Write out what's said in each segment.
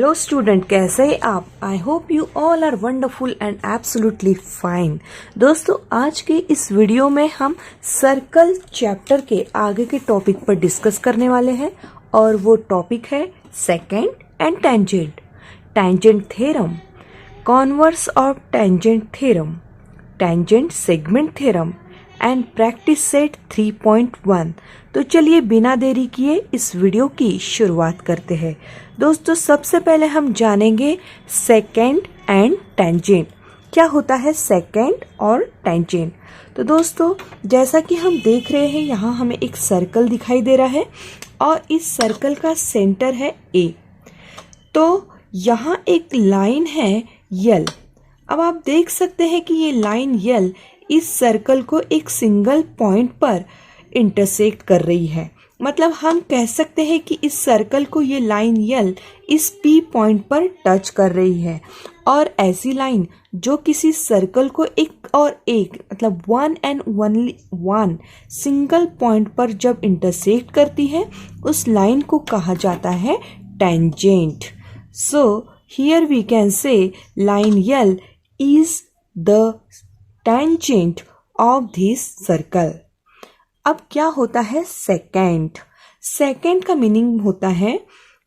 Hello student, कैसे हैं आप? I hope you all are wonderful and absolutely fine. दोस्तों, आज के इस वीडियो में हम सर्कल चैप्टर के आगे के टॉपिक पर डिस्कस करने वाले हैं और वो टॉपिक है second and tangent, tangent theorem, converse of tangent theorem, tangent segment theorem and practice set 3.1। तो चलिए बिना देरी किए इस वीडियो की शुरुआत करते हैं। दोस्तों, सबसे पहले हम जानेंगे सेकेंड एंड टेंजेंट। क्या होता है सेकेंड और टेंजेंट? तो दोस्तों, जैसा कि हम देख रहे हैं, यहाँ हमें एक सर्कल दिखाई दे रहा है और इस सर्कल का सेंटर है ए। तो यहाँ एक लाइन है यल। अब आप देख सकते हैं कि ये लाइन यल इस सर्कल को एक सिंगल पॉइंट पर इंटरसेक्ट कर रही है। मतलब हम कह सकते हैं कि इस सर्कल को ये लाइन यल इस पी पॉइंट पर टच कर रही है। और ऐसी लाइन जो किसी सर्कल को एक और एक मतलब one and only one single point पर जब इंटरसेक्ट करती है, उस लाइन को कहा जाता है tangent. So here we can say line L is the tangent of this circle. अब क्या होता है सेकेंड? सेकेंड का मीनिंग होता है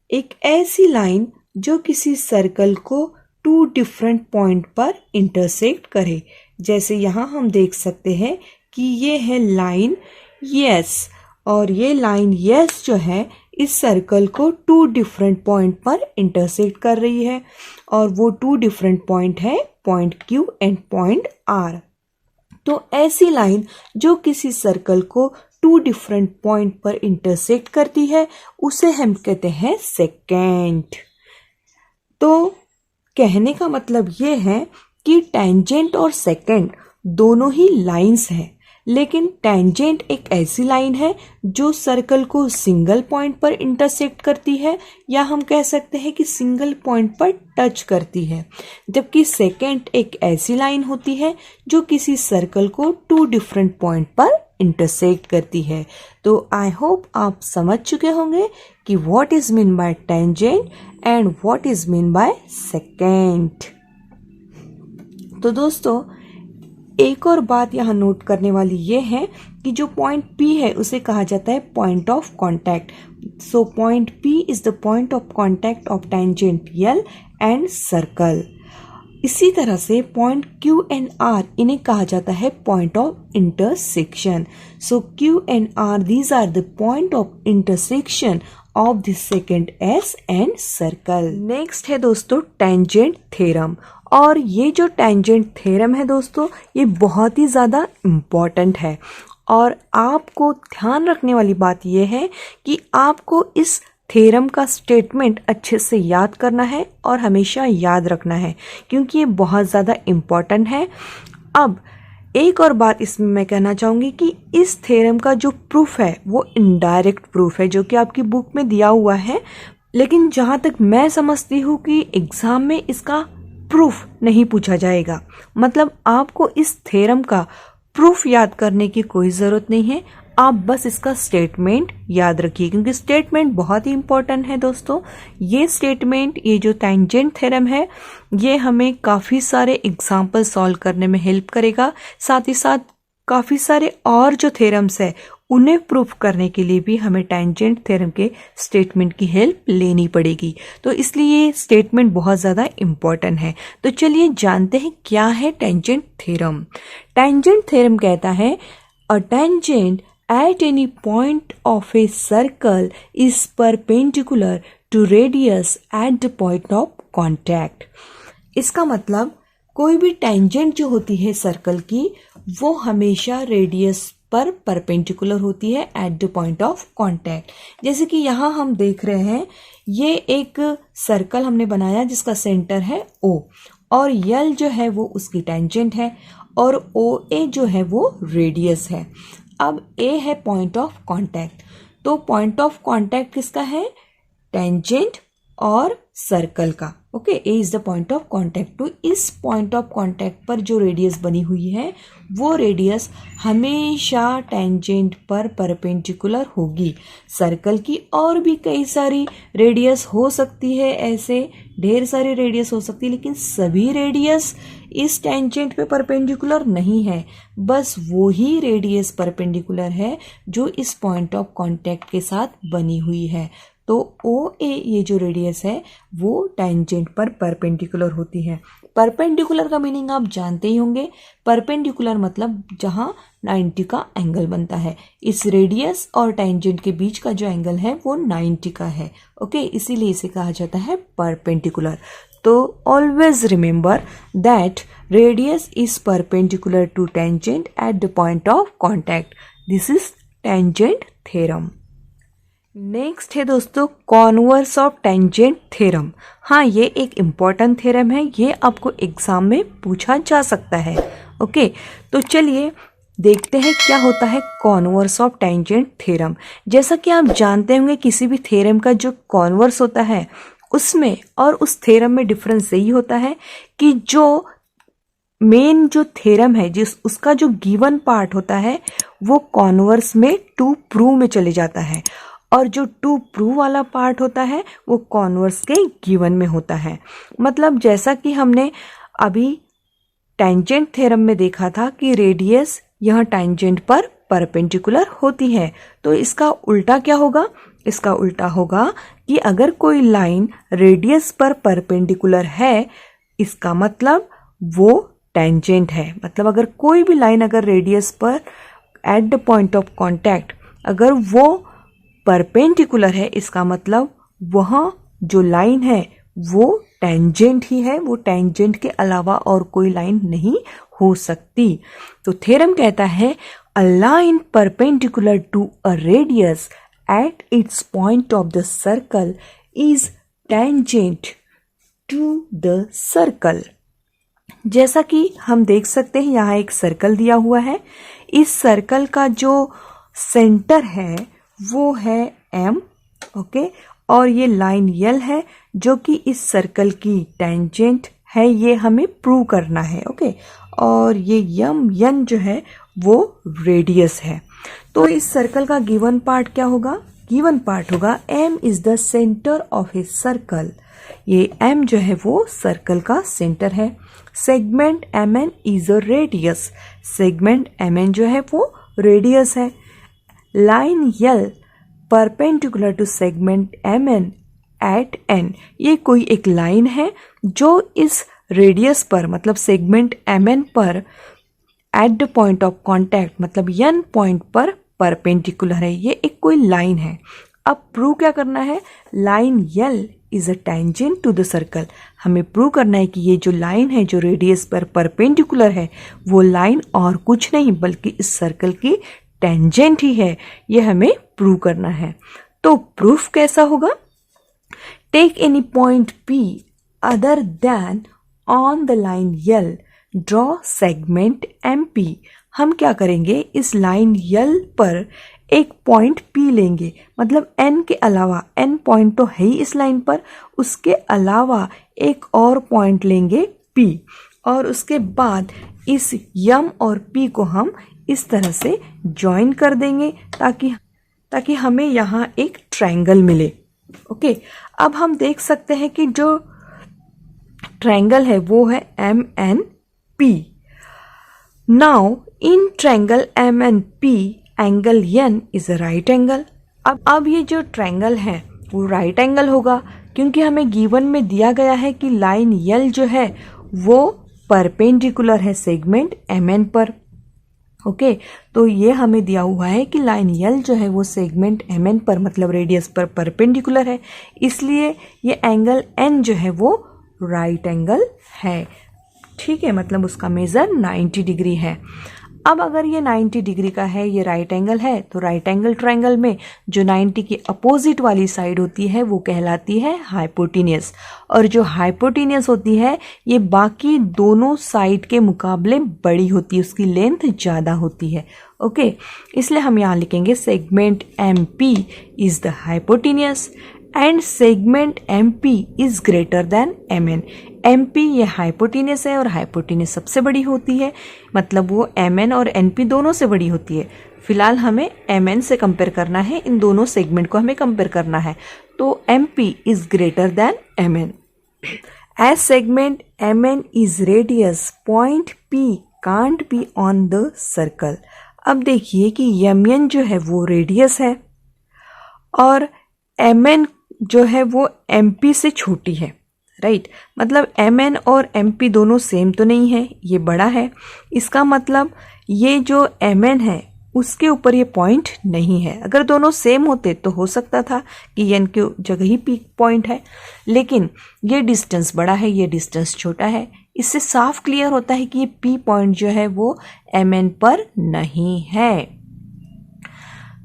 एक ऐसी लाइन जो किसी सर्कल को टू डिफरेंट पॉइंट पर इंटरसेक्ट करे। जैसे यहाँ हम देख सकते हैं कि ये है लाइन यस, और ये लाइन यस जो है इस सर्कल को टू डिफरेंट पॉइंट पर इंटरसेक्ट कर रही है, और वो टू डिफरेंट पॉइंट है point Q and point R. तो ऐसी लाइन जो किसी सर्कल को टू डिफरेंट पॉइंट पर इंटरसेक्ट करती है उसे हम कहते हैं सेकेंड। तो कहने का मतलब ये है कि टेंजेंट और सेकेंड दोनों ही लाइंस हैं, लेकिन टेंजेंट एक ऐसी लाइन है जो सर्कल को सिंगल पॉइंट पर इंटरसेक्ट करती है, या हम कह सकते हैं कि सिंगल पॉइंट पर टच करती है, जबकि सेकेंड एक ऐसी लाइन होती है जो किसी सर्कल को टू डिफरेंट पॉइंट पर इंटरसेक्ट करती है। तो आई होप आप समझ चुके होंगे कि what is mean by tangent and what is mean by second. तो दोस्तों, एक और बात यहाँ नोट करने वाली ये है कि जो पॉइंट P है उसे कहा जाता है point of contact. So point P is the point of contact of tangent L and circle. इसी तरह से पॉइंट Q एंड R इन्हें कहा जाता है point of intersection. So Q and R these are the point of intersection of the secant S and circle. Next है दोस्तों tangent theorem. और ये जो टेंजेंट थ्योरम है दोस्तों, ये बहुत ही ज़्यादा इम्पॉर्टेंट है, और आपको ध्यान रखने वाली बात ये है कि आपको इस थ्योरम का स्टेटमेंट अच्छे से याद करना है और हमेशा याद रखना है, क्योंकि ये बहुत ज़्यादा इम्पॉर्टेंट है। अब एक और बात इसमें मैं कहना चाहूँगी कि इस थ्योरम का जो प्रूफ है वो इनडायरेक्ट प्रूफ है, जो कि आपकी बुक में दिया हुआ है, लेकिन जहाँ तक मैं समझती हूँ कि एग्ज़ाम में इसका प्रूफ नहीं पूछा जाएगा। मतलब आपको इस थ्योरम का प्रूफ याद करने की कोई ज़रूरत नहीं है, आप बस इसका स्टेटमेंट याद रखिए, क्योंकि स्टेटमेंट बहुत ही इंपॉर्टेंट है दोस्तों। ये स्टेटमेंट, ये जो टेंजेंट थ्योरम है, ये हमें काफ़ी सारे एग्जाम्पल सॉल्व करने में हेल्प करेगा। साथ ही साथ काफ़ी सारे और जो थ्योरम्स है उन्हें प्रूफ करने के लिए भी हमें टेंजेंट थ्योरम के स्टेटमेंट की हेल्प लेनी पड़ेगी। तो इसलिए ये स्टेटमेंट बहुत ज़्यादा इम्पॉर्टेंट है। तो चलिए जानते हैं क्या है टेंजेंट थ्योरम। टेंजेंट थ्योरम कहता है a tangent at any point of a circle is perpendicular to radius at the point of contact। इसका मतलब कोई भी टेंजेंट जो होती है सर्कल की, वो हमेशा रेडियस पर परपेंडिकुलर होती है eight the point of contact. जैसे कि यहाँ हम देख रहे हैं, ये एक सर्कल हमने बनाया जिसका सेंटर है O, और L जो है वो उसकी टेंजेंट है, और OA जो है वो रेडियस है। अब A है पॉइंट ऑफ कांटेक्ट। तो पॉइंट ऑफ कांटेक्ट किसका है? टेंजेंट और सर्कल का। Okay, A is the point of contact. तो इस पॉइंट ऑफ कांटेक्ट पर जो रेडियस बनी हुई है वो रेडियस हमेशा टेंजेंट पर परपेंडिकुलर होगी। सर्कल की और भी कई सारी रेडियस हो सकती है, ऐसे ढेर सारी रेडियस हो सकती है, लेकिन सभी रेडियस इस टेंजेंट पे परपेंडिकुलर नहीं है। बस वो ही रेडियस परपेंडिकुलर है जो इस पॉइंट ऑफ कांटेक्ट के साथ बनी हुई है। तो ओ ए ये जो रेडियस है वो टेंजेंट पर परपेंडिकुलर होती है। परपेंडिकुलर का मीनिंग आप जानते ही होंगे। परपेंडिकुलर मतलब जहां 90 का एंगल बनता है। इस रेडियस और टेंजेंट के बीच का जो एंगल है वो 90 का है। ओके, इसीलिए इसे कहा जाता है परपेंडिकुलर। तो always remember that radius is perpendicular to tangent at the point of contact. This is tangent theorem. Next है दोस्तों कॉन्वर्स ऑफ टेंजेंट थ्योरम। हाँ, ये एक इम्पॉर्टेंट थ्योरम है, ये आपको एग्जाम में पूछा जा सकता है। ओके, तो चलिए देखते हैं क्या होता है कॉन्वर्स ऑफ टेंजेंट थ्योरम। जैसा कि आप जानते होंगे किसी भी थ्योरम का जो कॉन्वर्स होता है उसमें और उस थ्योरम में डिफरेंस यही होता है कि जो मेन जो थ्योरम है जिस उसका जो गिवन पार्ट होता है वो कॉन्वर्स में टू प्रूव में चले जाता है, और जो टू प्रूव वाला पार्ट होता है वो कॉन्वर्स के गिवन में होता है। मतलब जैसा कि हमने अभी टेंजेंट थ्योरम में देखा था कि रेडियस यह टेंजेंट पर परपेंडिकुलर होती है, तो इसका उल्टा क्या होगा? इसका उल्टा होगा कि अगर कोई लाइन रेडियस पर परपेंडिकुलर है इसका मतलब वो टेंजेंट है। मतलब अगर कोई भी लाइन अगर रेडियस पर eight the point of contact अगर वो परपेंडिकुलर है इसका मतलब वह जो लाइन है वो टेंजेंट ही है, वो टेंजेंट के अलावा और कोई लाइन नहीं हो सकती। तो थ्योरम कहता है a line perpendicular to a radius at its point of the circle is tangent to the circle. जैसा कि हम देख सकते हैं यहाँ एक सर्कल दिया हुआ है। इस सर्कल का जो सेंटर है वो है M, ओके, और ये लाइन L है जो कि इस सर्कल की टेंजेंट है, ये हमें प्रूव करना है। ओके, और ये N जो है वो रेडियस है। तो इस सर्कल का गिवन पार्ट क्या होगा? गिवन पार्ट होगा M is the centre of a circle. ये M जो है वो सर्कल का सेंटर है। Segment MN is a radius. Segment MN जो है वो रेडियस है। Line L perpendicular to segment MN at N, ये कोई एक लाइन है जो इस रेडियस पर मतलब सेगमेंट MN पर eight the point of contact मतलब N पॉइंट पर परपेंडिकुलर है। ये एक कोई लाइन है। अब प्रूव क्या करना है? Line L is a tangent to the circle. हमें प्रूव करना है कि ये जो लाइन है जो रेडियस पर परपेंडिकुलर है वो लाइन और कुछ नहीं बल्कि इस सर्कल की टेंजेंट ही है। ये हमें प्रूव करना है। तो प्रूफ कैसा होगा? Take any point P other than on the line L, draw segment MP। हम क्या करेंगे? इस लाइन L पर एक पॉइंट P लेंगे, मतलब N के अलावा, N पॉइंट तो है ही इस लाइन पर, उसके अलावा एक और पॉइंट लेंगे P, और उसके बाद इस M और P को हम इस तरह से ज्वाइन कर देंगे ताकि हमें यहाँ एक ट्रायंगल मिले। ओके, अब हम देख सकते हैं कि जो ट्रायंगल है वो है MNP। Now in triangle MNP angle N is a right angle. अब ये जो ट्रायंगल है वो राइट एंगल होगा क्योंकि हमें गिवन में दिया गया है कि लाइन L जो है वो परपेंडिकुलर है सेगमेंट MN पर। ओके, तो ये हमें दिया हुआ है कि लाइन L जो है वो सेगमेंट MN पर मतलब रेडियस पर परपेंडिकुलर है, इसलिए ये एंगल N जो है वो राइट एंगल है। ठीक है, मतलब उसका मेजर 90 डिग्री है। अब अगर ये 90 डिग्री का है, ये राइट एंगल है, तो राइट एंगल ट्रायंगल में जो 90 की अपोजिट वाली साइड होती है वो कहलाती है हाइपोटेन्यूस, और जो हाइपोटेन्यूस होती है ये बाकी दोनों साइड के मुकाबले बड़ी होती है, उसकी लेंथ ज़्यादा होती है। ओके, इसलिए हम यहाँ लिखेंगे segment MP is the hypotenuse and segment MP is greater than MN। MP ये हाइपोटेनस है और हाइपोटेनस सबसे बड़ी होती है, मतलब वो MN और NP दोनों से बड़ी होती है। फिलहाल हमें MN से कंपेयर करना है, इन दोनों सेगमेंट को हमें कंपेयर करना है, तो MP is greater than MN। As segment MN is radius, point P can't be on the circle. अब देखिए कि MN जो है वो रेडियस है और MN जो है वो MP से छोटी है, राइट। मतलब MN और MP दोनों सेम तो नहीं है, ये बड़ा है, इसका मतलब ये जो MN है उसके ऊपर ये पॉइंट नहीं है। अगर दोनों सेम होते तो हो सकता था कि N की जगह ही P पॉइंट है, लेकिन ये डिस्टेंस बड़ा है, ये डिस्टेंस छोटा है। इससे साफ क्लियर होता है कि ये P पॉइंट जो है वो MN पर नहीं है।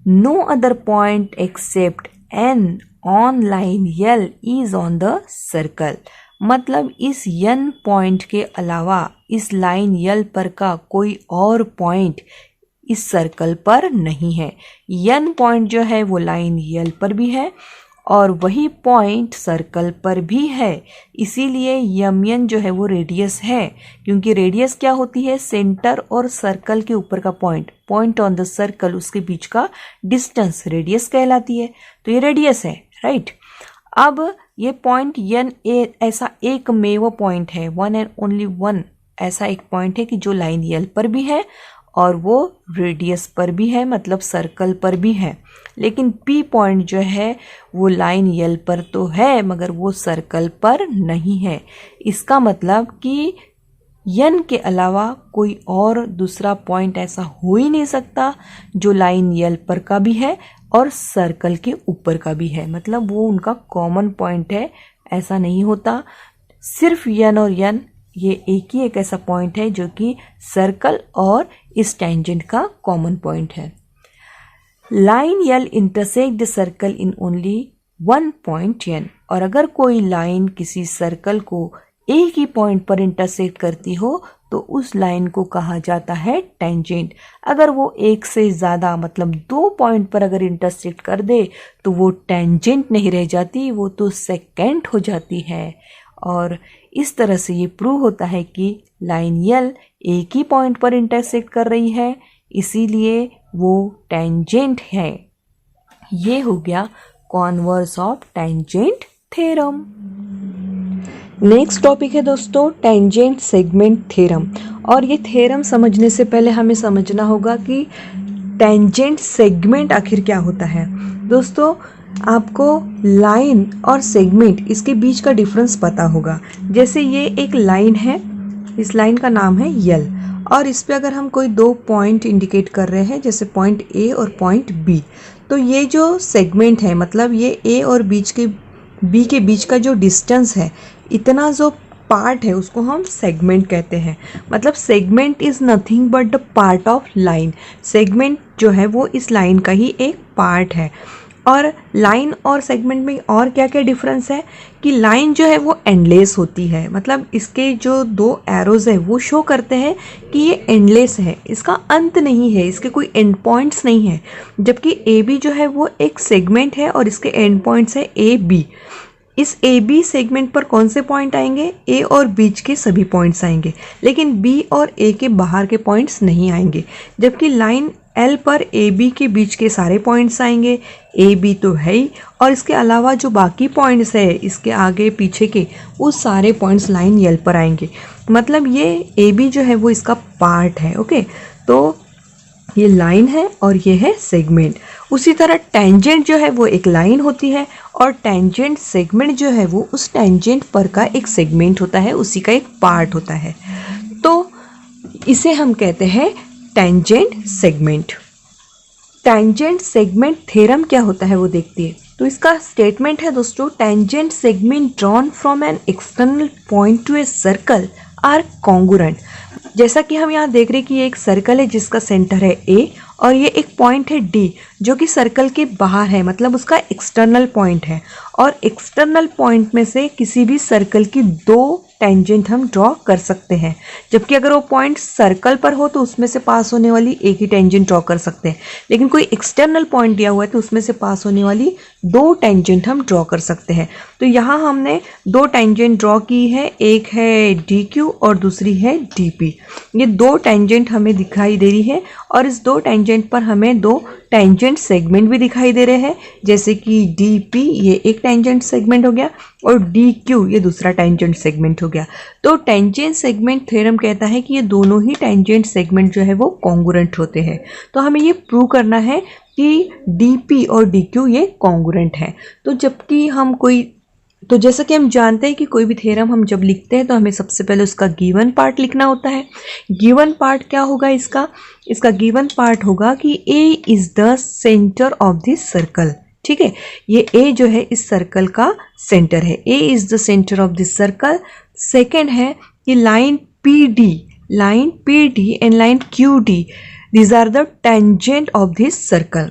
No other point except N on line L is on the circle. मतलब इस N पॉइंट के अलावा इस लाइन L पर का कोई और पॉइंट इस सर्कल पर नहीं है। N पॉइंट जो है वो लाइन L पर भी है और वही पॉइंट सर्कल पर भी है, इसीलिए MN जो है वो रेडियस है, क्योंकि रेडियस क्या होती है, सेंटर और सर्कल के ऊपर का point, point on the circle, उसके बीच का डिस्टेंस रेडियस कहलाती है, तो ये रेडियस है, राइट। अब ये पॉइंट N ऐसा एकमेव पॉइंट है, वन एंड ओनली वन ऐसा एक पॉइंट है कि जो लाइन L पर भी है और वो रेडियस पर भी है, मतलब सर्कल पर भी है। लेकिन P पॉइंट जो है वो लाइन L पर तो है मगर वो सर्कल पर नहीं है। इसका मतलब कि N के अलावा कोई और दूसरा पॉइंट ऐसा हो ही नहीं सकता जो लाइन L पर का भी है और सर्कल के ऊपर का भी है, मतलब वो उनका कॉमन पॉइंट है, ऐसा नहीं होता। सिर्फ N और N ये एक ही एक ऐसा पॉइंट है जो कि सर्कल और इस टेंजेंट का कॉमन पॉइंट है। Line L intersect the circle in only one point N। और अगर कोई लाइन किसी सर्कल को एक ही पॉइंट पर इंटरसेक्ट करती हो तो उस लाइन को कहा जाता है टेंजेंट। अगर वो एक से ज़्यादा मतलब 2 पॉइंट पर अगर इंटरसेक्ट कर दे तो वो टेंजेंट नहीं रह जाती, वो तो सेकेंट हो जाती है। और इस तरह से ये प्रूव होता है कि लाइन L एक ही पॉइंट पर इंटरसेक्ट कर रही है, इसीलिए वो टेंजेंट है। ये हो गया converse of tangent theorem. Next topic है दोस्तों टेंजेंट सेगमेंट थ्योरम। और ये थ्योरम समझने से पहले हमें समझना होगा कि टेंजेंट सेगमेंट आखिर क्या होता है। दोस्तों आपको लाइन और सेगमेंट इसके बीच का डिफरेंस पता होगा। जैसे ये एक लाइन है, इस लाइन का नाम है L और इस पे अगर हम कोई 2 पॉइंट इंडिकेट कर रहे हैं, जैसे पॉइंट A और पॉइंट B, तो ये जो सेगमेंट है मतलब ये A और B के बीच का जो डिस्टेंस है, इतना जो पार्ट है उसको हम सेगमेंट कहते हैं। मतलब segment is nothing but the part of line. Segment जो है वो इस लाइन का ही एक पार्ट है। और लाइन और सेगमेंट में और क्या क्या डिफरेंस है कि लाइन जो है वो एंडलेस होती है, मतलब इसके जो 2 एरोज है वो शो करते हैं कि ये एंडलेस है, इसका अंत नहीं है, इसके कोई एंड पॉइंट्स नहीं है। जबकि AB जो है वो एक सेगमेंट है और इसके एंड पॉइंट्स है AB। इस AB सेगमेंट पर कौन से पॉइंट आएंगे, A और बीच के सभी पॉइंट्स आएंगे, लेकिन B और A के बाहर के पॉइंट्स नहीं आएंगे। जबकि लाइन L पर AB के बीच के सारे पॉइंट्स आएंगे, AB तो है ही और इसके अलावा जो बाकी पॉइंट्स है इसके आगे पीछे के, वो सारे पॉइंट्स लाइन L पर आएंगे। मतलब ये AB जो है वो इसका पार्ट है। ओके, तो ये लाइन है और ये है सेगमेंट। उसी तरह टेंजेंट जो है वो एक लाइन होती है और टेंजेंट सेगमेंट जो है वो उस टेंजेंट पर का एक सेगमेंट होता है, उसी का एक पार्ट होता है। तो इसे हम कहते हैं tangent segment. Tangent segment theorem क्या होता है वो देखते हैं। तो इसका स्टेटमेंट है दोस्तों, tangent segment drawn from an external point to a circle are congruent. जैसा कि हम यहाँ देख रहे हैं कि ये एक सर्कल है जिसका सेंटर है A और ये एक पॉइंट है D जो कि सर्कल के बाहर है, मतलब उसका एक्सटर्नल पॉइंट है। और एक्सटर्नल पॉइंट में से किसी भी सर्कल की 2 टेंजेंट हम ड्रॉ कर सकते हैं, जबकि अगर वो पॉइंट सर्कल पर हो तो उसमें से पास होने वाली एक ही टेंजेंट ड्रॉ कर सकते हैं, लेकिन कोई एक्सटर्नल पॉइंट दिया हुआ है तो उसमें से पास होने वाली 2 टेंजेंट हम ड्रॉ कर सकते हैं। तो यहाँ हमने 2 टेंजेंट ड्रॉ की है, एक है डी क्यू और दूसरी है डी पी। ये 2 टेंजेंट हमें दिखाई दे रही है और इस 2 टेंजेंट पर हमें 2 टेंजेंट सेगमेंट भी दिखाई दे रहे हैं, जैसे कि डी पी ये एक टेंजेंट सेगमेंट हो गया और डी क्यू ये दूसरा टेंजेंट सेगमेंट हो गया। तो टेंजेंट सेगमेंट थ्योरम कहता है कि ये दोनों ही टेंजेंट सेगमेंट जो है वो कॉन्ग्रुएंट होते हैं। तो हमें ये प्रूव करना है कि डी पी और डी क्यू ये कॉन्ग्रुएंट है। तो जैसा कि हम जानते हैं कि कोई भी थ्योरम हम जब लिखते हैं तो हमें सबसे पहले उसका गिवन पार्ट लिखना होता है। गिवन पार्ट क्या होगा इसका गिवन पार्ट होगा कि A is the centre of this circle. ठीक है, ये ए जो है इस सर्कल का सेंटर है, A is the centre of this circle. Second है कि line P D and line Q D these are the tangent of this circle.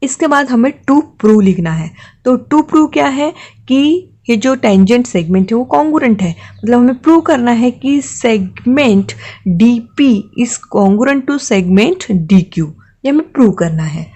इसके बाद हमें टू प्रूव लिखना है। तो टू प्रूव क्या है कि ये जो टेंजेंट सेगमेंट है वो कॉन्ग्रुएंट है, मतलब हमें प्रूव करना है कि segment D P is congruent to segment D Q, ये हमें प्रूव करना है।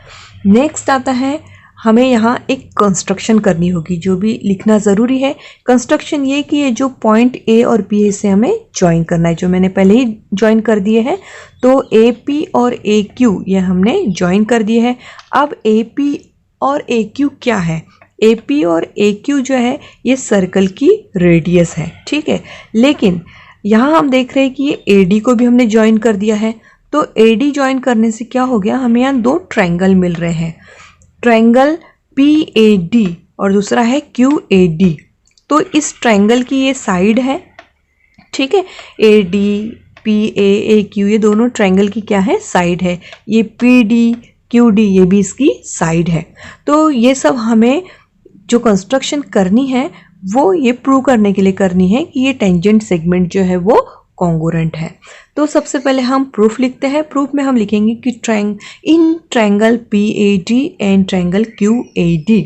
नेक्स्ट आता है हमें यहाँ एक कंस्ट्रक्शन करनी होगी, जो भी लिखना ज़रूरी है। कंस्ट्रक्शन ये कि ये जो पॉइंट ए और बी से हमें ज्वाइन करना है, जो मैंने पहले ही ज्वाइन कर दिए हैं। तो ए पी और ए क्यू ये हमने ज्वाइन कर दिए हैं। अब ए पी और ए क्यू क्या है? ए पी और ए क्यू जो है ये सर्कल की रेडियस है, ठीक है। लेकिन यहाँ हम देख रहे हैं कि ये ए डी को भी हमने ज्वाइन कर दिया है। तो ए डी ज्वाइन करने से क्या हो गया, हमें यहाँ 2 ट्रायंगल मिल रहे हैं, ट्रायंगल पी ए डी और दूसरा है क्यू ए डी। तो इस ट्रायंगल की ये साइड है, ठीक है। A D P A Q ये दोनों ट्रायंगल की क्या है, साइड है। ये पी डी क्यू डी ये भी इसकी साइड है। तो ये सब हमें जो कंस्ट्रक्शन करनी है वो ये प्रूव करने के लिए करनी है कि ये टेंजेंट सेगमेंट जो है वो कॉन्ग्रुएंट है। तो सबसे पहले हम प्रूफ लिखते हैं। प्रूफ में हम लिखेंगे कि in triangle P A D and triangle Q A D,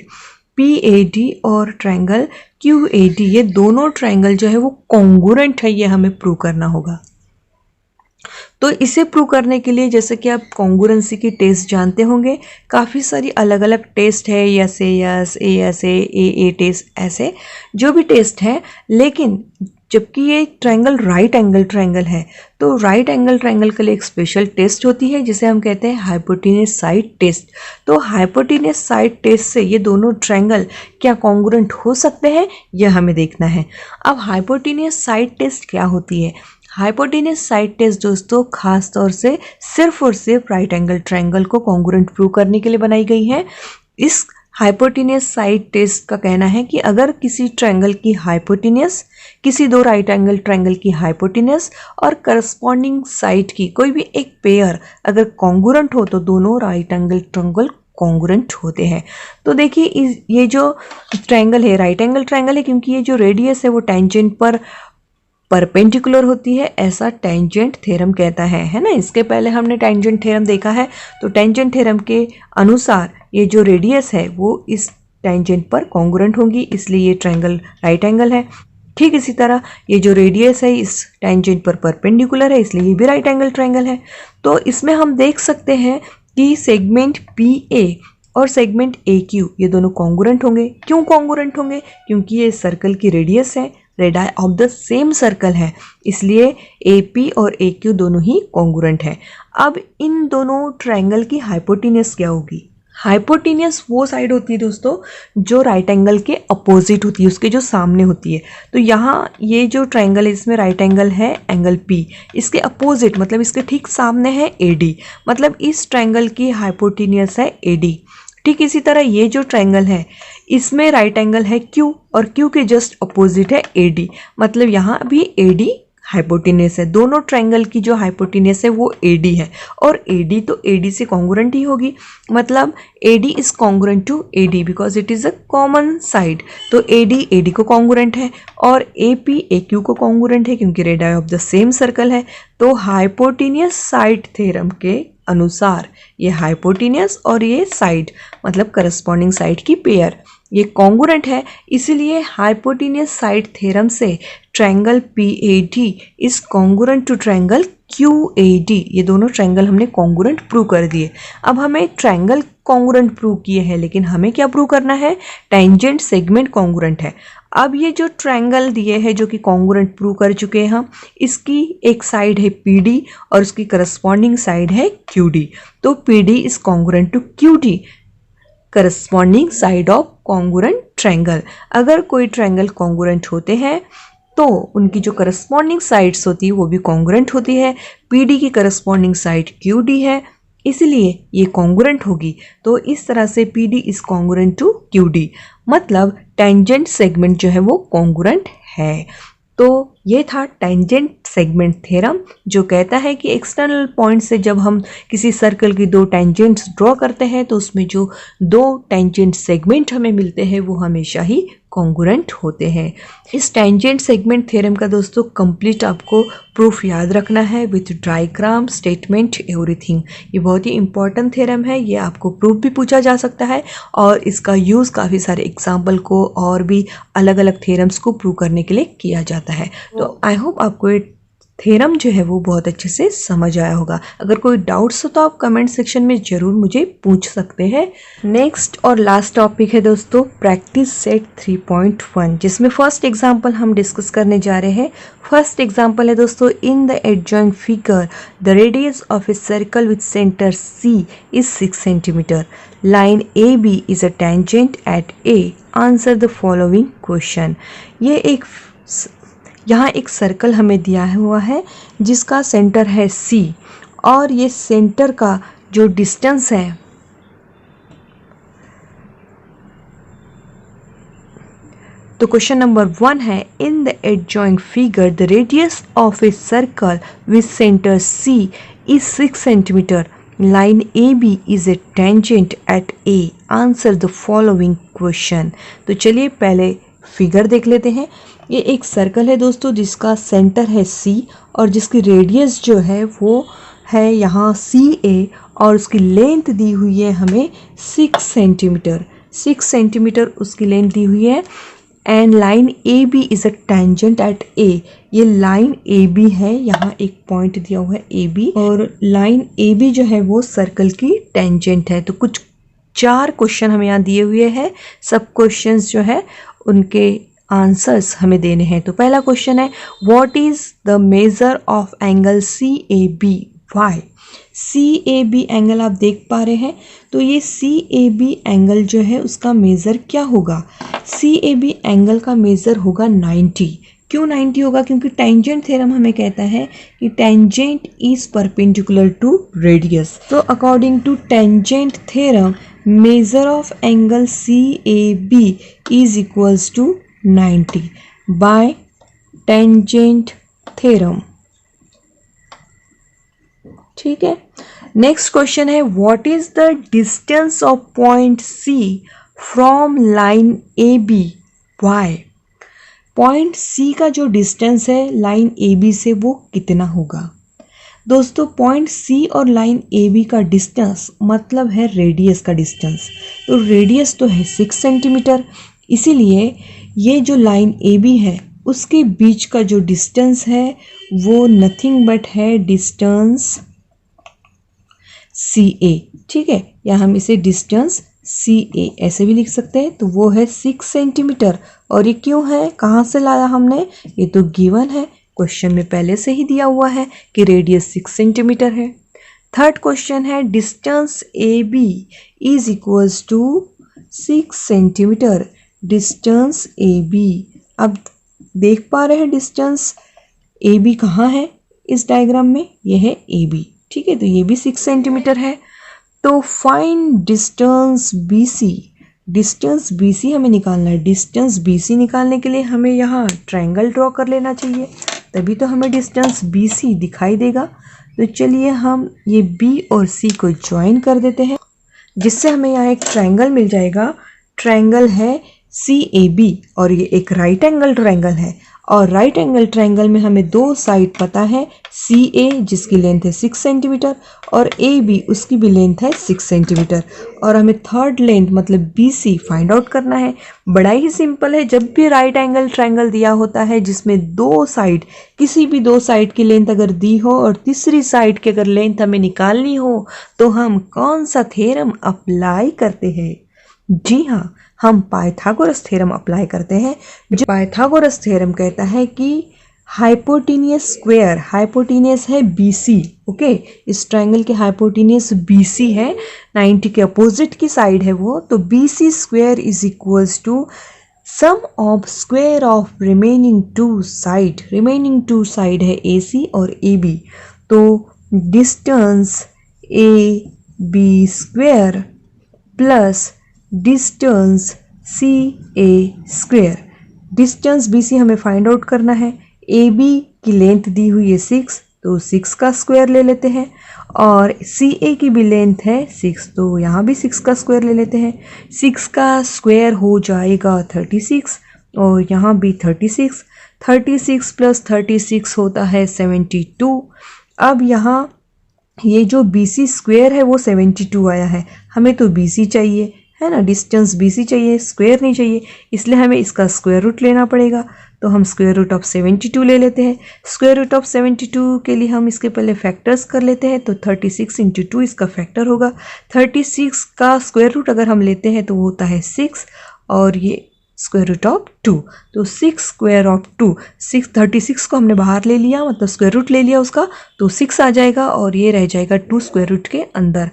P A D और ट्रायंगल क्यू ए डी ये दोनों ट्रायंगल जो है वो कॉन्ग्रुएंट है, ये हमें प्रूव करना होगा। तो इसे प्रूव करने के लिए जैसे कि आप कॉन्ग्रुएंसी की टेस्ट जानते होंगे, काफ़ी सारी अलग अलग टेस्ट है, यस ए टेस्ट, ऐसे जो भी टेस्ट है। लेकिन जबकि ये ट्रायंगल राइट एंगल ट्रायंगल है, तो राइट एंगल ट्रायंगल के लिए एक स्पेशल टेस्ट होती है जिसे हम कहते हैं हाइपोटेन्यूज साइड टेस्ट। तो हाइपोटेन्यूज साइड टेस्ट से ये दोनों ट्रायंगल क्या कॉन्ग्रुएंट हो सकते हैं, यह हमें देखना है। अब हाइपोटेन्यूज साइड टेस्ट क्या होती है? हाइपोटेन्यूज साइड टेस्ट दोस्तों खास तौर से सिर्फ और सिर्फ राइट एंगल ट्रायंगल को कॉन्ग्रुएंट प्रूव करने के लिए बनाई गई है। इस हाइपोटेन्यूज साइड टेस्ट का कहना है कि अगर किसी ट्रायंगल की हाइपोटेन्यूज, किसी 2 राइट एंगल ट्रायंगल की हाइपोटेन्यूज और करस्पॉन्डिंग साइड की कोई भी एक पेयर अगर कॉन्ग्रुएंट हो तो दोनों राइट एंगल ट्रायंगल कॉन्ग्रुएंट होते हैं। तो देखिए ये जो ट्रायंगल है राइट एंगल ट्रायंगल है, क्योंकि ये जो रेडियस है वो टेंजेंट पर परपेंडिकुलर होती है, ऐसा टेंजेंट थ्योरम कहता है ना। इसके पहले हमने टेंजेंट थ्योरम देखा है। तो टेंजेंट थ्योरम के अनुसार ये जो रेडियस है वो इस टेंजेंट पर कॉन्ग्रुएंट होगी, इसलिए ये ट्रायंगल राइट एंगल है। ठीक इसी तरह ये जो रेडियस है इस टेंजेंट पर परपेंडिकुलर है, इसलिए ये भी राइट एंगल ट्रायंगल है। तो इसमें हम देख सकते हैं कि सेगमेंट पी ए और सेगमेंट ए क्यू ये दोनों कॉन्ग्रुएंट होंगे। क्यों कॉन्ग्रुएंट होंगे? क्योंकि ये सर्कल की रेडियस है, radii of the same circle है, इसलिए ए पी और ए क्यू दोनों ही कॉन्ग्रुएंट है। अब इन दोनों ट्रायंगल की हाइपोटेन्यूज क्या होगी? हाइपोटेन्यूज वो साइड होती है दोस्तों जो राइट एंगल के अपोजिट होती है, उसके जो सामने होती है। तो यहाँ ये जो ट्रायंगल है इसमें राइट एंगल है एंगल पी, इसके अपोजिट मतलब इसके ठीक सामने है ए डी, मतलब इस ट्रायंगल की हाइपोटेन्यूज है ए डी। ठीक इसी तरह ये जो ट्रायंगल है इसमें राइट एंगल है क्यू और क्यू के जस्ट अपोजिट है ए डी, मतलब यहाँ भी ए डी हाइपोटेन्यूज है। दोनों ट्रायंगल की जो हाइपोटेन्यूज है वो ए डी है और ए डी तो ए डी से कॉन्ग्रुएंट ही होगी, मतलब A D is congruent to A D because it is a common side. तो ए डी को कॉन्ग्रुएंट है और ए पी ए क्यू को कॉन्ग्रुएंट है क्योंकि radii of the same circle है। तो हाइपोटेन्यूज साइड थ्योरम के अनुसार ये हाइपोटेन्यूज और ये साइड मतलब करस्पॉन्डिंग साइड की पेयर ये कॉन्ग्रुएंट है, इसीलिए हाइपोटेन्यूज साइड थ्योरम से triangle PAD is congruent to triangle QAD। ये दोनों ट्रायंगल हमने कॉन्ग्रुएंट प्रूव कर दिए। अब हमें ट्रायंगल कॉन्ग्रुएंट प्रूव किए हैं, लेकिन हमें क्या प्रूव करना है, टेंजेंट सेगमेंट कॉन्ग्रुएंट है। अब ये जो ट्रायंगल दिए हैं जो कि कॉन्ग्रुएंट प्रूव कर चुके हैं हम, इसकी एक साइड है PD और उसकी करस्पॉन्डिंग साइड है QD। तो PD is congruent to QD, corresponding side of congruent triangle. अगर कोई ट्रायंगल कॉन्ग्रुएंट होते हैं तो उनकी जो करस्पॉन्डिंग साइड्स होती है वो भी कॉन्ग्रुएंट होती है। PD की करस्पॉन्डिंग साइड QD है, इसलिए ये कॉन्ग्रुएंट होगी। तो इस तरह से PD is congruent to QD, मतलब टेंजेंट सेगमेंट जो है वो कॉन्ग्रुएंट है। तो ये था टेंजेंट सेगमेंट थ्योरम, जो कहता है कि एक्सटर्नल पॉइंट से जब हम किसी सर्कल की दो टेंजेंट्स ड्रॉ करते हैं तो उसमें जो दो टेंजेंट सेगमेंट हमें मिलते हैं वो हमेशा ही कॉन्ग्रुएंट होते हैं। इस टेंजेंट सेगमेंट थ्योरम का दोस्तों कंप्लीट आपको प्रूफ याद रखना है विथ डायग्राम, स्टेटमेंट, एवरीथिंग। ये बहुत ही इंपॉर्टेंट थ्योरम है, ये आपको प्रूफ भी पूछा जा सकता है और इसका यूज़ काफ़ी सारे एग्जाम्पल को और भी अलग अलग थ्योरम्स को प्रूव करने के लिए किया जाता है। तो आई होप आपको ये थ्योरम जो है वो बहुत अच्छे से समझ आया होगा। अगर कोई डाउट्स हो तो आप कमेंट सेक्शन में ज़रूर मुझे पूछ सकते हैं। नेक्स्ट और लास्ट टॉपिक है दोस्तों प्रैक्टिस सेट 3.1, जिसमें फर्स्ट एग्जांपल हम डिस्कस करने जा रहे हैं। फर्स्ट एग्जांपल है दोस्तों, in the adjoint figure the radius of a circle with centre C is 6 centimetre. Line AB is a tangent at A। Answer the following question. ये यहाँ एक सर्कल हमें दिया हुआ है जिसका सेंटर है C और ये सेंटर का जो डिस्टेंस है तो क्वेश्चन नंबर 1 है, in the adjoint figure the radius of a circle with centre C is 6 centimetre. Line AB is a tangent at A। Answer the following question. तो चलिए पहले फिगर देख लेते हैं। ये एक सर्कल है दोस्तों जिसका सेंटर है C और जिसकी रेडियस जो है वो है यहाँ CA और उसकी लेंथ दी हुई है हमें 6 सेंटीमीटर। 6 सेंटीमीटर उसकी लेंथ दी हुई है and line AB is a tangent at A। ये लाइन AB है, यहाँ एक पॉइंट दिया हुआ है AB और लाइन AB जो है वो सर्कल की टेंजेंट है। तो कुछ 4 क्वेश्चन हमें यहाँ दिए हुए हैं। सब क्वेश्चंस जो है उनके आंसर्स हमें देने हैं। तो पहला क्वेश्चन है, what is the measure of angle CAB Y. CAB angle आप देख पा रहे हैं, तो ये CAB एंगल जो है उसका मेजर क्या होगा। CAB एंगल का मेजर होगा 90। क्यों 90 होगा, क्योंकि टेंजेंट थ्योरम हमें कहता है कि tangent is perpendicular to radius. तो according to tangent theorem measure of angle CAB is equals to 90 by tangent theorem. ठीक है। नेक्स्ट क्वेश्चन है, what is the distance of point C from line AB Y. Point C का जो distance है line AB से वो कितना होगा। दोस्तों पॉइंट C और लाइन AB का डिस्टेंस मतलब है रेडियस का डिस्टेंस। तो रेडियस तो है 6 सेंटीमीटर, इसीलिए ये जो लाइन AB है उसके बीच का जो डिस्टेंस है वो नथिंग बट है डिस्टेंस CA। ठीक है, या हम इसे डिस्टेंस CA ऐसे भी लिख सकते हैं। तो वो है 6 सेंटीमीटर। और ये क्यों है, कहाँ से लाया हमने, ये तो गिवन है, क्वेश्चन में पहले से ही दिया हुआ है कि रेडियस 6 सेंटीमीटर है। थर्ड क्वेश्चन है, distance AB is equals to 6 centimetre. Distance AB, अब देख पा रहे हैं डिस्टेंस AB कहाँ है इस डायग्राम में, ये है AB। ठीक है, तो ये भी 6 सेंटीमीटर है। तो find distance BC। Distance BC हमें निकालना है। डिस्टेंस BC निकालने के लिए हमें यहाँ ट्रायंगल ड्रॉ कर लेना चाहिए, तभी तो हमें डिस्टेंस BC दिखाई देगा। तो चलिए हम ये B और C को ज्वाइन कर देते हैं, जिससे हमें यहाँ एक ट्रायंगल मिल जाएगा। ट्रायंगल है CAB और ये एक राइट एंगल ट्रायंगल है और राइट एंगल ट्रायंगल में हमें दो साइड पता है, सी ए जिसकी लेंथ है 6 सेंटीमीटर और ए बी उसकी भी लेंथ है 6 सेंटीमीटर, और हमें थर्ड लेंथ मतलब बी सी फाइंड आउट करना है। बड़ा ही सिंपल है, जब भी राइट एंगल ट्रायंगल दिया होता है जिसमें दो साइड, किसी भी दो साइड की लेंथ अगर दी हो और तीसरी साइड की अगर लेंथ हमें निकालनी हो तो हम कौन सा थ्योरम अप्लाई करते हैं? जी हाँ, हम पाइथागोरस थ्योरम अप्लाई करते हैं। जो पाइथागोरस थ्योरम कहता है कि हाइपोटेनियस स्क्वायर, हाइपोटेनियस है BC, ओके, इस ट्रायंगल के हाइपोटेनियस BC है, 90 के अपोजिट की साइड है वो, तो BC square is equals to sum of square of remaining two side, remaining two side है AC और AB, तो distance AB square plus distance CA square. Distance BC हमें फाइंड आउट करना है, AB की लेंथ दी हुई है 6, तो 6 का स्क्वायर ले लेते हैं, और CA की भी लेंथ है 6, तो यहाँ भी 6 का स्क्वायर ले लेते हैं। 6 का स्क्वायर हो जाएगा 36 और यहाँ भी 36, 36 प्लस 36 होता है 72। अब यहाँ ये जो BC स्क्वायर है वो 72 आया है, हमें तो BC चाहिए है ना, डिस्टेंस BC चाहिए, स्क्वायर नहीं चाहिए, इसलिए हमें इसका स्क्वायर रूट लेना पड़ेगा। तो हम स्क्वायर रूट ऑफ 72 ले लेते हैं। स्क्वायर रूट ऑफ 72 के लिए हम इसके पहले फैक्टर्स कर लेते हैं, तो 36 इंटू 2 इसका फैक्टर होगा। 36 का स्क्वायर रूट अगर हम लेते हैं तो वो होता है 6 और ये स्क्वायर रूट ऑफ 2, तो 6 स्क्वायर ऑफ 2, 36 को हमने बाहर ले लिया मतलब स्क्वायर रूट ले लिया उसका, तो 6 आ जाएगा और ये रह जाएगा 2 स्क्वायर रूट के अंदर।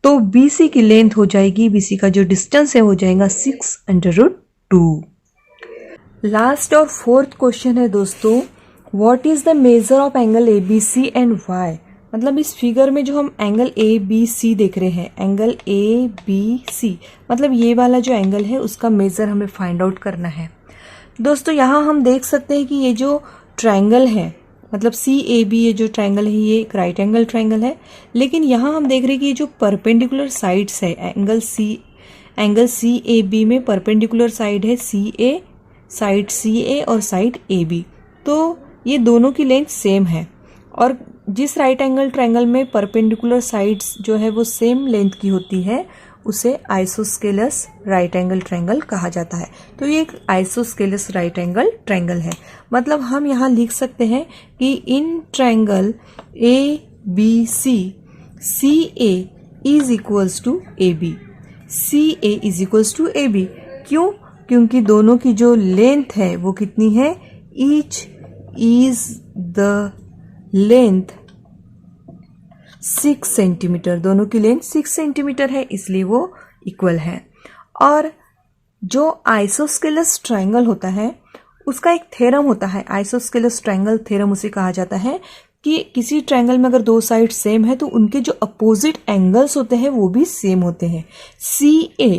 तो BC की लेंथ हो जाएगी, BC का जो डिस्टेंस है हो जाएगा 6/2। लास्ट और फोर्थ क्वेश्चन है दोस्तों, what is the measure of angle ABC and Y? मतलब इस फिगर में जो हम एंगल ABC देख रहे हैं, एंगल ABC मतलब ये वाला जो एंगल है उसका मेजर हमें फाइंड आउट करना है। दोस्तों यहाँ हम देख सकते हैं कि ये जो ट्रायंगल है मतलब CAB, ये जो ट्रायंगल है ये एक राइट एंगल ट्रायंगल है, लेकिन यहाँ हम देख रहे हैं कि ये जो परपेंडिकुलर साइड्स है एंगल CAB में परपेंडिकुलर साइड है साइड CA और साइड AB, तो ये दोनों की लेंथ सेम है, और जिस राइट एंगल ट्रायंगल में परपेंडिकुलर साइड्स जो है वो सेम लेंथ की होती है उसे आइसोस्केलस राइट एंगल ट्रायंगल कहा जाता है। तो ये एक आइसोस्केलस राइट एंगल ट्रायंगल है। मतलब हम यहाँ लिख सकते हैं कि in triangle ABC CA is equals to AB, CA is equals to AB। क्यों? क्योंकि दोनों की जो लेंथ है वो कितनी है, each is the length 6 centimetre, दोनों की लेंथ 6 सेंटीमीटर है, इसलिए वो इक्वल है। और जो आइसोस्केलस ट्रायंगल होता है उसका एक थ्योरम होता है, आइसोस्केलस ट्रायंगल थ्योरम उसे कहा जाता है कि किसी ट्रायंगल में अगर दो साइड सेम है तो उनके जो अपोजिट एंगल्स होते हैं वो भी सेम होते हैं। CA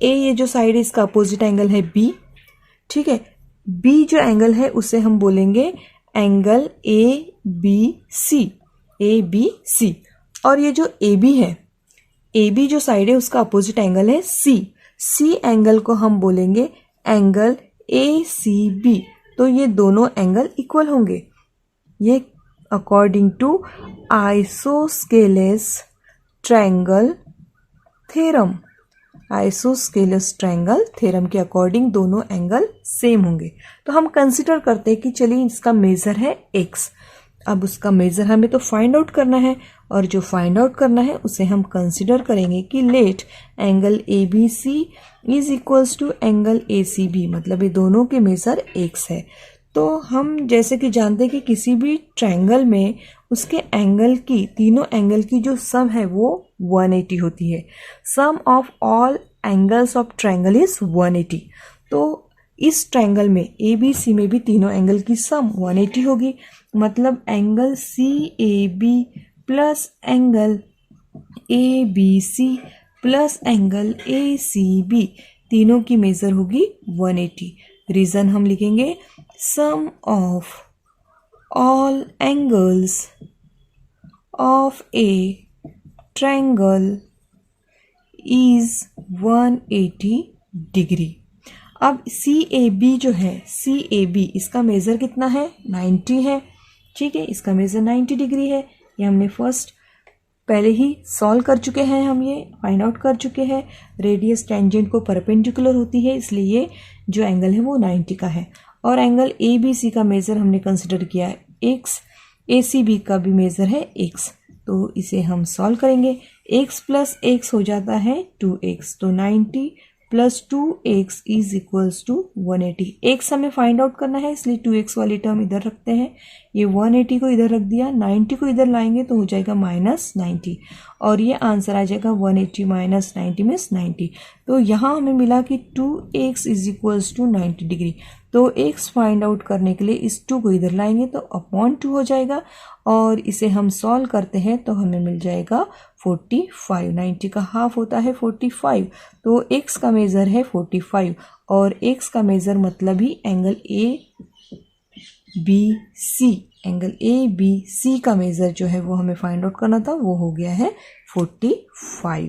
ये जो साइड है इसका अपोजिट एंगल है B, ठीक है, B जो एंगल है उसे हम बोलेंगे एंगल ABC, और ये जो AB है, AB जो साइड है उसका अपोजिट एंगल है C एंगल को हम बोलेंगे एंगल ACB, तो ये दोनों एंगल इक्वल होंगे। ये according to isosceles triangle theorem, isosceles triangle theorem के अकॉर्डिंग दोनों एंगल सेम होंगे। तो हम कंसिडर करते हैं कि चलिए इसका मेजर है x, अब उसका मेजर हमें तो फाइंड आउट करना है, और जो फाइंड आउट करना है उसे हम कंसिडर करेंगे कि let angle ABC is equals to angle ACB, मतलब ये दोनों के मेजर x है। तो हम जैसे कि जानते हैं कि किसी भी ट्रायंगल में उसके एंगल की, तीनों एंगल की जो सम है वो 180 होती है। Sum of all angles of triangle is 180। तो इस ट्रायंगल में ABC में भी तीनों एंगल की सम 180 होगी, मतलब angle CAB plus angle ABC plus angle ACB तीनों की मेजर होगी 180। रीजन हम लिखेंगे sum of all angles of a triangle is 180 degree. अब CAB जो है, CAB इसका मेज़र कितना है, 90 है। ठीक है, इसका मेज़र 90 डिग्री है। ये हमने फर्स्ट पहले ही सॉल्व कर चुके हैं, हम ये फाइंड आउट कर चुके हैं। रेडियस टेंजेंट को परपेंडिकुलर होती है, इसलिए ये जो एंगल है वो 90 का है। और एंगल ABC का मेज़र हमने कंसिडर किया है x, ACB का भी मेज़र है x, तो इसे हम सॉल्व करेंगे। x प्लस x हो जाता है 2x, तो 90 plus 2x is equals to 180। x हमें फाइंड आउट करना है, इसलिए 2x वाली टर्म इधर रखते हैं। ये 180 को इधर रख दिया, 90 को इधर लाएंगे तो हो जाएगा -90, और ये आंसर आ जाएगा 180 माइनस 90 मीन्स 90। तो यहाँ हमें मिला कि 2x is equals to 90 degree. तो x फाइंड आउट करने के लिए इस 2 को इधर लाएंगे तो अपॉन 2 हो जाएगा, और इसे हम सॉल्व करते हैं तो हमें मिल जाएगा 45। 90 का हाफ होता है 45, तो x का मेज़र है 45, और x का मेज़र मतलब ही एंगल ABC, एंगल ABC का मेज़र जो है वो हमें फाइंड आउट करना था, वो हो गया है 45।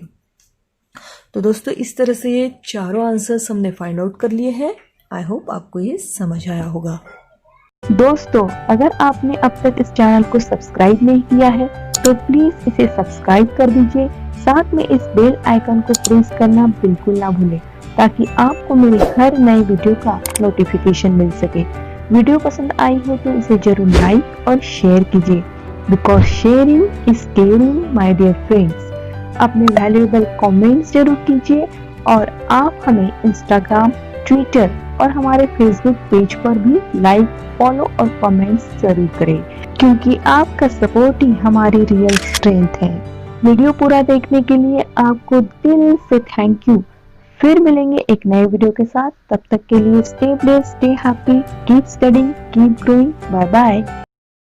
तो दोस्तों इस तरह से ये चारों आंसर्स हमने फाइंड आउट कर लिए हैं। आई होप आपको ये समझ आया होगा। दोस्तों अगर आपने अब तक इस चैनल को सब्सक्राइब नहीं किया है तो प्लीज इसे सब्सक्राइब कर दीजिए, साथ में इस बेल आइकन को प्रेस करना बिल्कुल ना भूलें, ताकि आपको मेरे हर नए वीडियो का नोटिफिकेशन मिल सके। वीडियो पसंद आई हो तो इसे जरूर लाइक और शेयर कीजिए, because sharing is caring my dear friends. अपने वैल्यूएबल कमेंट्स जरूर कीजिए, और आप हमें इंस्टाग्राम, ट्विटर और हमारे फेसबुक पेज पर भी लाइक, फॉलो और कमेंट्स जरूर करें, क्योंकि आपका सपोर्ट ही हमारी रियल स्ट्रेंथ है। वीडियो पूरा देखने के लिए आपको दिल से थैंक यू। फिर मिलेंगे एक नए वीडियो के साथ, तब तक के लिए stay blessed, stay happy, keep studying, keep growing, bye bye.